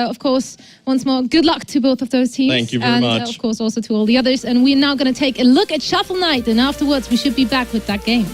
of course, once more, good luck to both of those teams. Thank you very much. And, of course, also to all the others. And we're now going to take a look at Shuffle Night, and afterwards we should be back with that game.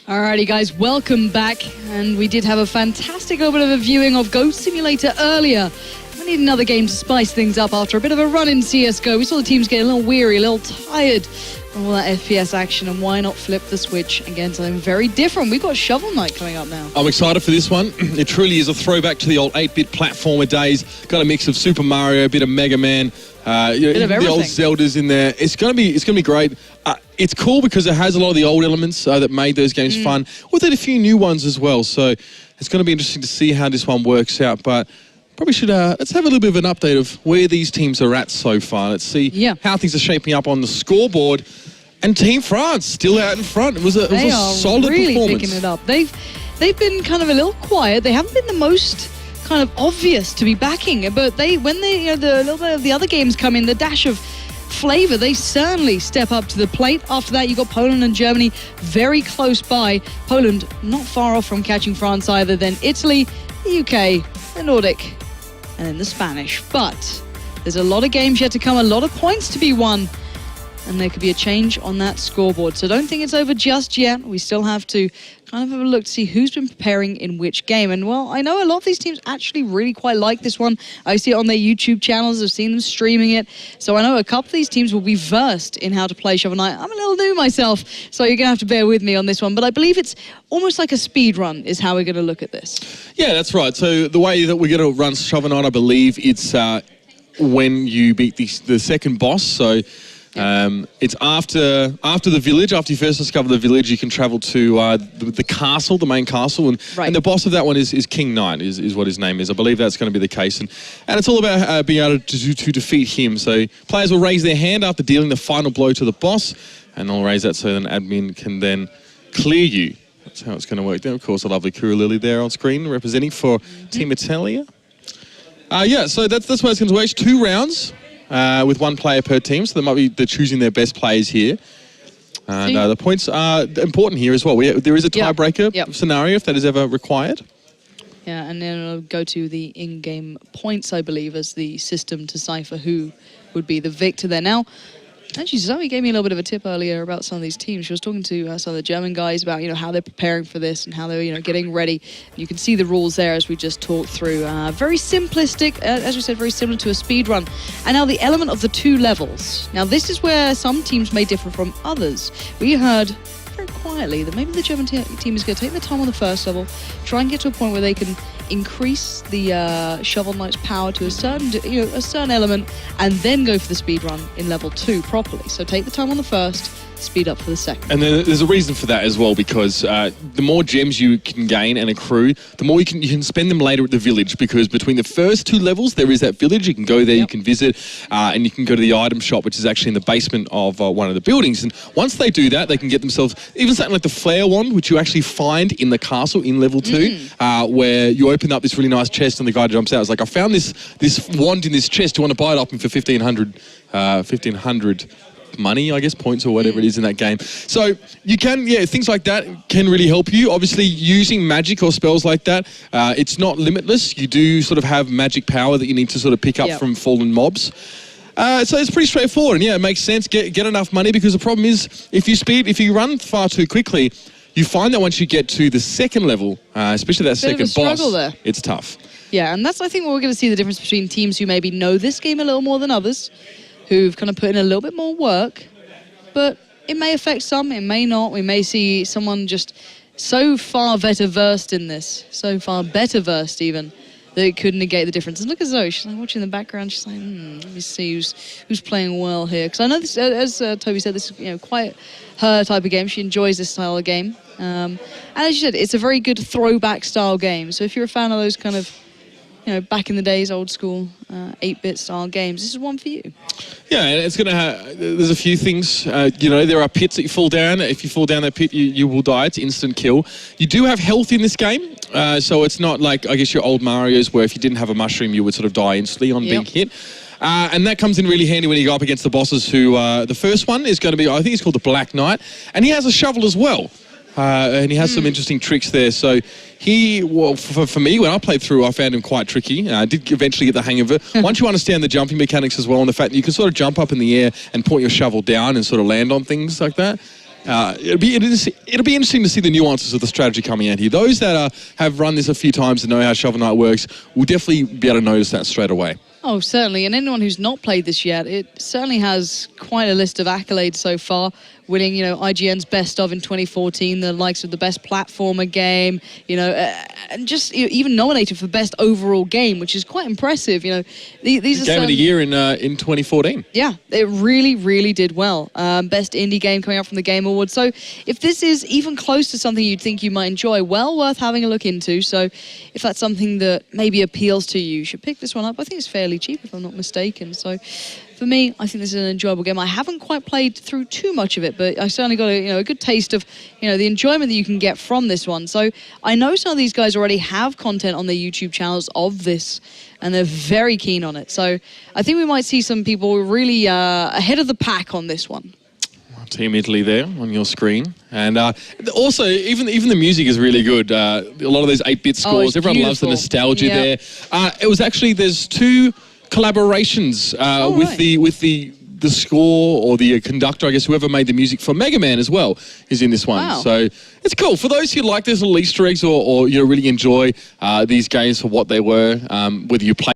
Alrighty guys, welcome back. And we did have a fantastic little bit of a viewing of Goat Simulator earlier. We need another game to spice things up after a bit of a run in CSGO. We saw the teams get a little weary, a little tired of all that FPS action, and why not flip the switch and get something very different? We've got Shovel Knight coming up now. I'm excited for this one. It truly is a throwback to the old 8-bit platformer days. Got a mix of Super Mario, a bit of Mega Man, the old Zeldas in there. It's gonna be great. It's cool because it has a lot of the old elements that made those games fun, with a few new ones as well. So it's going to be interesting to see how this one works out. But probably should let's have a little bit of an update of where these teams are at so far. Let's see how things are shaping up on the scoreboard. And Team France still out in front. It was a solid really performance. Picking it up. They've been kind of a little quiet. They haven't been the most kind of obvious to be backing, but when the little bit of the other games come in, the dash of flavor, they certainly step up to the plate. After that, you got Poland and Germany very close by. Poland not far off from catching France either. Then Italy, the UK, the Nordic, and then the Spanish. But there's a lot of games yet to come, a lot of points to be won, and there could be a change on that scoreboard. So don't think it's over just yet. We still have to kind of have a look to see who's been preparing in which game. And, well, I know a lot of these teams actually really quite like this one. I see it on their YouTube channels. I've seen them streaming it. So I know a couple of these teams will be versed in how to play Shovel Knight. I'm a little new myself, so you're going to have to bear with me on this one. But I believe it's almost like a speed run is how we're going to look at this. Yeah, that's right. So the way that we're going to run Shovel Knight, I believe it's when you beat the second boss. So it's after the village. After you first discover the village, you can travel to the castle, the main castle, and the boss of that one is King Knight, is what his name is. I believe that's going to be the case, and it's all about being able to defeat him. So players will raise their hand after dealing the final blow to the boss, and they'll raise that so then admin can then clear you. That's how it's going to work. Then, of course, a lovely Kura Lily there on screen representing for Team Italia. Yeah, so that's where it's going to work. 2 rounds with 1 player per team, so they're choosing their best players here. The points are important here as well. There is a tiebreaker scenario if that is ever required. Yeah, and then it'll go to the in-game points, I believe, as the system to decipher who would be the victor there. Now, actually, Zoe gave me a little bit of a tip earlier about some of these teams. She was talking to some of the German guys about, how they're preparing for this and how they're, getting ready. You can see the rules there as we just talked through. Very simplistic, as we said, very similar to a speed run. And now the element of the 2 levels. Now, this is where some teams may differ from others. We heard very quietly that maybe the German team is going to take their time on the first level, try and get to a point where they can increase the Shovel Knight's power to a certain element, and then go for the speed run in level 2 properly. So take the time on the first, speed up for the second. And then there's a reason for that as well, because the more gems you can gain and accrue, the more you can spend them later at the village, because between the first 2 levels there is that village. You can go there, you can visit, and you can go to the item shop, which is actually in the basement of one of the buildings. And once they do that, they can get themselves even something like the flare wand, which you actually find in the castle in level 2, where you open up this really nice chest and the guy jumps out. It's like, I found this wand in this chest. Do you want to buy it off me for 1,500 money, I guess, points or whatever it is in that game. So you can, things like that can really help you. Obviously, using magic or spells like that, it's not limitless. You do sort of have magic power that you need to sort of pick up from fallen mobs. So it's pretty straightforward, and it makes sense. Get enough money, because the problem is if you run far too quickly, you find that once you get to the second level, especially that second boss, it's tough. Yeah, and that's, I think, where we're going to see the difference between teams who maybe know this game a little more than others, who've kind of put in a little bit more work, but it may affect some, it may not. We may see someone just so far better versed in this, so far better versed even, that it could negate the difference. And look at Zoe, she's like watching in the background, she's like, let me see who's playing well here. Because I know this, as Toby said, this is quite her type of game. She enjoys this style of game. And as you said, it's a very good throwback style game. So if you're a fan of those kind of, back in the days, old school 8-bit style games, this is one for you. Yeah, and it's going to have, there's a few things, there are pits that you fall down. If you fall down that pit, you will die. It's instant kill. You do have health in this game, so it's not like, I guess, your old Mario's where if you didn't have a mushroom, you would sort of die instantly on being hit. And that comes in really handy when you go up against the bosses who, the first one is going to be, I think he's called the Black Knight, and he has a shovel as well. And he has some interesting tricks there. So for me, when I played through, I found him quite tricky. I did eventually get the hang of it. Once you understand the jumping mechanics as well, and the fact that you can sort of jump up in the air and point your shovel down and sort of land on things like that, it'll be interesting to see the nuances of the strategy coming out here. Those that have run this a few times and know how Shovel Knight works will definitely be able to notice that straight away. Oh, certainly. And anyone who's not played this yet, it certainly has quite a list of accolades so far. Winning, IGN's Best of in 2014, the likes of the Best Platformer Game, and just even nominated for Best Overall Game, which is quite impressive. These are Game of the Year in 2014. Yeah, it really, really did well. Best Indie Game coming up from the Game Awards. So if this is even close to something you'd think you might enjoy, well worth having a look into. So if that's something that maybe appeals to you, you should pick this one up. I think it's fairly cheap, if I'm not mistaken. So for me, I think this is an enjoyable game. I haven't quite played through too much of it, but I certainly got a good taste of the enjoyment that you can get from this one. So I know some of these guys already have content on their YouTube channels of this, and they're very keen on it. So I think we might see some people really ahead of the pack on this one. Team Italy there on your screen. And also, even the music is really good. A lot of those 8-bit scores, everyone loves the nostalgia there. It was actually, there's 2 collaborations with the score or the conductor, I guess, whoever made the music for Mega Man as well is in this one. Wow. So it's cool. For those who like those little Easter eggs or really enjoy these games for what they were, whether you play